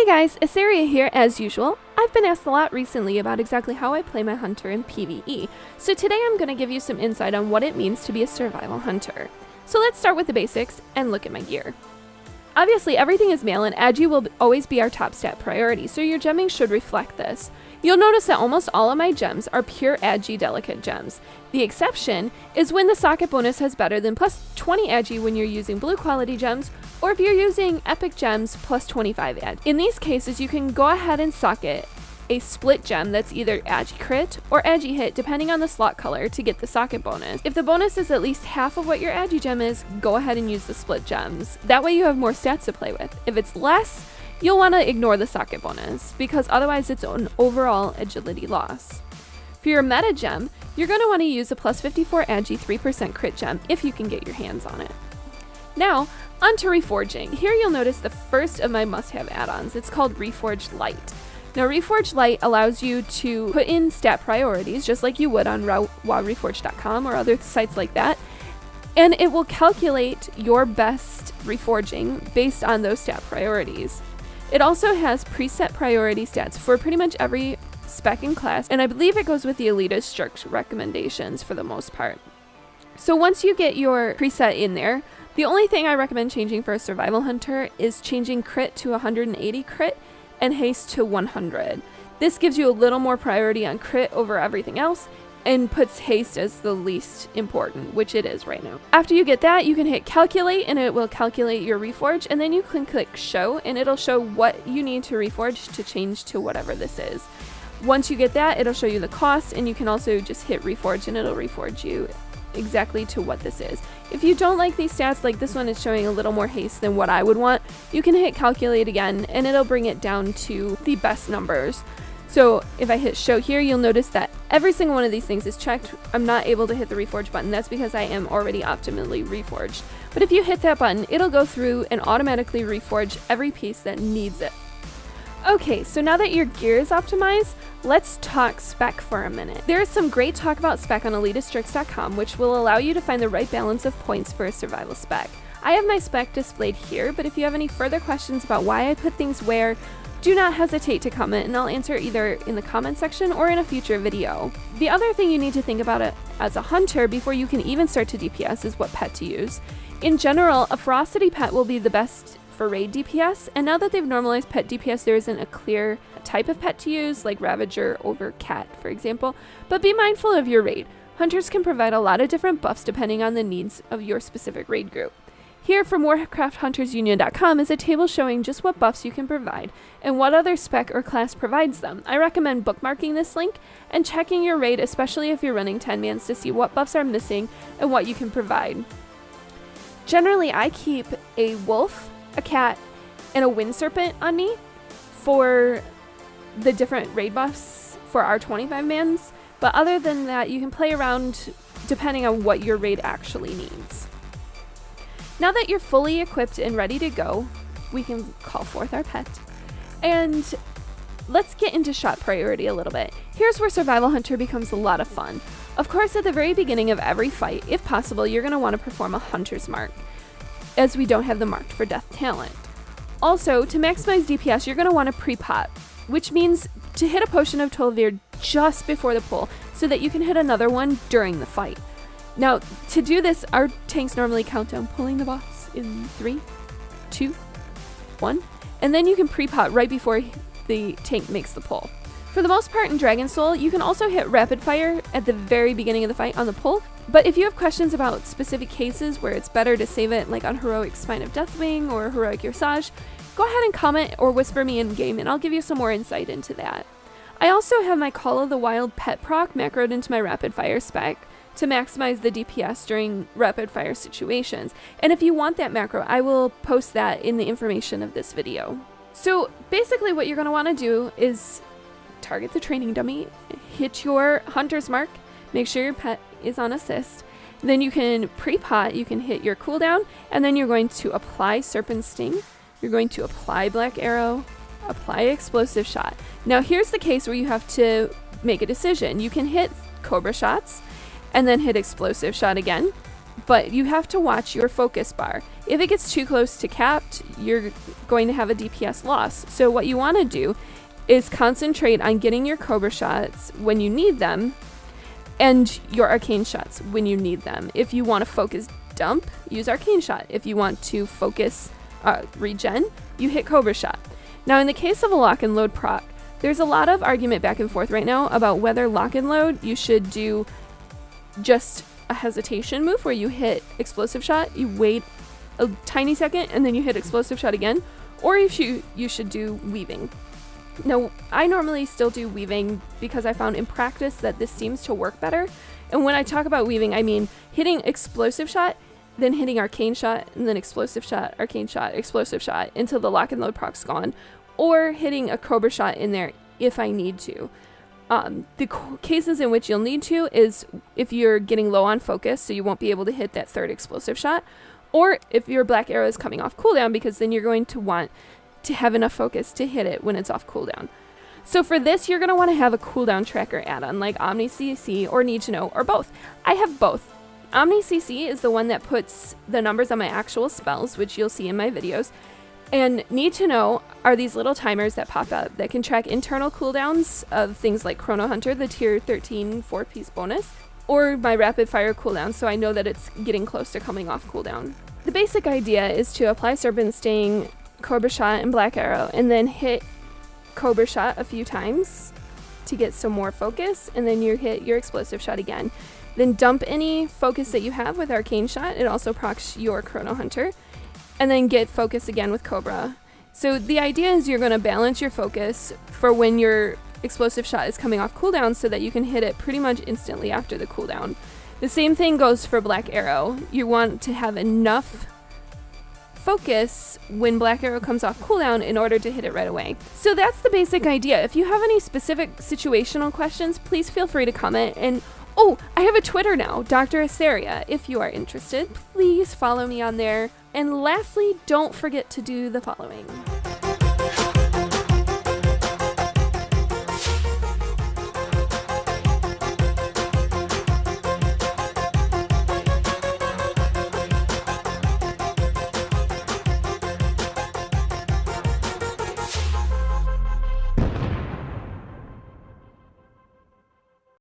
Hey guys, Asaria here as usual. I've been asked a lot recently about exactly how I play my hunter in PvE, so today I'm going to give you some insight on what it means to be a survival hunter. So let's start with the basics and look at my gear. Obviously everything is male and agi will always be our top stat priority, so your gemming should reflect this. You'll notice that almost all of my gems are pure agi delicate gems. The exception is when the socket bonus has better than plus 20 agi when you're using blue quality gems, or if you're using epic gems plus 25 agi. In these cases you can go ahead and socket a split gem that's either agi crit or agi hit depending on the slot color to get the socket bonus. If the bonus is at least half of what your agi gem is, go ahead and use the split gems. That way you have more stats to play with. If it's less, you'll want to ignore the socket bonus because otherwise it's an overall agility loss. For your meta gem, you're going to want to use a plus 54 agi 3% crit gem if you can get your hands on it. Now, on to reforging. Here you'll notice the first of my must-have add-ons. It's called Reforged Lite. Now, Reforged Lite allows you to put in stat priorities just like you would on wowreforged.com or other sites like that, and it will calculate your best reforging based on those stat priorities. It also has preset priority stats for pretty much every spec and class, and I believe it goes with the elitist strict recommendations for the most part. So once you get your preset in there, the only thing I recommend changing for a survival hunter is changing crit to 180 crit and haste to 100. This gives you a little more priority on crit over everything else and puts haste as the least important, which it is right now. After you get that, you can hit calculate and it will calculate your reforge, and then you can click show and it'll show what you need to reforge to change to whatever this is. Once you get that, it'll show you the cost, and you can also just hit reforge and it'll reforge you exactly to what this is. If you don't like these stats, like this one is showing a little more haste than what I would want, you can hit calculate again and it'll bring it down to the best numbers. So if I hit show here, you'll notice that every single one of these things is checked. I'm not able to hit the reforge button. That's because I am already optimally reforged. But if you hit that button, it'll go through and automatically reforge every piece that needs it. Okay, so now that your gear is optimized, let's talk spec for a minute. There is some great talk about spec on elitiststrix.com, which will allow you to find the right balance of points for a survival spec. I have my spec displayed here, but if you have any further questions about why I put things where, do not hesitate to comment and I'll answer either in the comment section or in a future video. The other thing you need to think about it as a hunter before you can even start to DPS is what pet to use. In general, a ferocity pet will be the best for raid DPS, and now that they've normalized pet DPS, there isn't a clear type of pet to use, like Ravager over Cat, for example, but be mindful of your raid. Hunters can provide a lot of different buffs depending on the needs of your specific raid group. Here from WarcraftHuntersUnion.com is a table showing just what buffs you can provide and what other spec or class provides them. I recommend bookmarking this link and checking your raid, especially if you're running 10-mans, to see what buffs are missing and what you can provide. Generally, I keep a wolf, a cat, and a wind serpent on me for the different raid buffs for our 25-mans, but other than that, you can play around depending on what your raid actually needs. Now that you're fully equipped and ready to go, we can call forth our pet, and let's get into shot priority a little bit. Here's where Survival Hunter becomes a lot of fun. Of course, at the very beginning of every fight, if possible, you're going to want to perform a Hunter's Mark, as we don't have the marked for death talent. Also, to maximize DPS, you're going to want to pre-pot, which means to hit a potion of Tol'vir just before the pull so that you can hit another one during the fight. Now, to do this, our tanks normally count down pulling the boss in 3, 2, 1, and then you can pre-pot right before the tank makes the pull. For the most part in Dragon Soul, you can also hit rapid fire at the very beginning of the fight on the pull, but if you have questions about specific cases where it's better to save it, like on Heroic Spine of Deathwing or Heroic Yorsage, go ahead and comment or whisper me in game and I'll give you some more insight into that. I also have my Call of the Wild pet proc macroed into my rapid fire spec to maximize the DPS during rapid fire situations, and if you want that macro, I will post that in the information of this video. So basically what you're going to want to do is target the training dummy, hit your Hunter's Mark, make sure your pet is on assist, then you can pre-pot, you can hit your cooldown, and then you're going to apply Serpent Sting, you're going to apply Black Arrow, apply Explosive Shot. Now here's the case where you have to make a decision. You can hit Cobra Shots, and then hit Explosive Shot again, but you have to watch your focus bar. If it gets too close to capped, you're going to have a DPS loss. So what you want to do is concentrate on getting your Cobra shots when you need them and your arcane shots when you need them. If you want to focus dump, use arcane shot. If you want to focus regen, you hit Cobra shot. Now in the case of a lock and load proc, there's a lot of argument back and forth right now about whether lock and load you should do just a hesitation move where you hit explosive shot, you wait a tiny second, and then you hit explosive shot again, or if you should do weaving. Now, I normally still do weaving because I found in practice that this seems to work better. And when I talk about weaving, I mean hitting explosive shot, then hitting arcane shot, and then explosive shot, arcane shot, explosive shot until the lock and load proc's gone, or hitting a Cobra shot in there if I need to. The cases in which you'll need to is if you're getting low on focus, so you won't be able to hit that third explosive shot, or if your black arrow is coming off cooldown, because then you're going to want to have enough focus to hit it when it's off cooldown. So for this, you're going to want to have a cooldown tracker add-on like Omni CC or Need to Know, or both. I have both. Omni CC is the one that puts the numbers on my actual spells, which you'll see in my videos. And Need to Know are these little timers that pop up that can track internal cooldowns of things like Chrono Hunter, the tier 13 4-piece bonus, or my rapid fire cooldown, so I know that it's getting close to coming off cooldown. The basic idea is to apply Serpent Sting, Cobra Shot, and Black Arrow, and then hit Cobra Shot a few times to get some more focus, and then you hit your explosive shot again. Then dump any focus that you have with Arcane Shot. It also procs your Chrono Hunter. And then get focus again with Cobra. So the idea is you're going to balance your focus for when your explosive shot is coming off cooldown so that you can hit it pretty much instantly after the cooldown. The same thing goes for Black Arrow. You want to have enough focus when Black Arrow comes off cooldown in order to hit it right away. So that's the basic idea. If you have any specific situational questions, please feel free to comment. And oh, I have a Twitter now, Dr. Asteria. If you are interested, please follow me on there. And lastly, don't forget to do the following.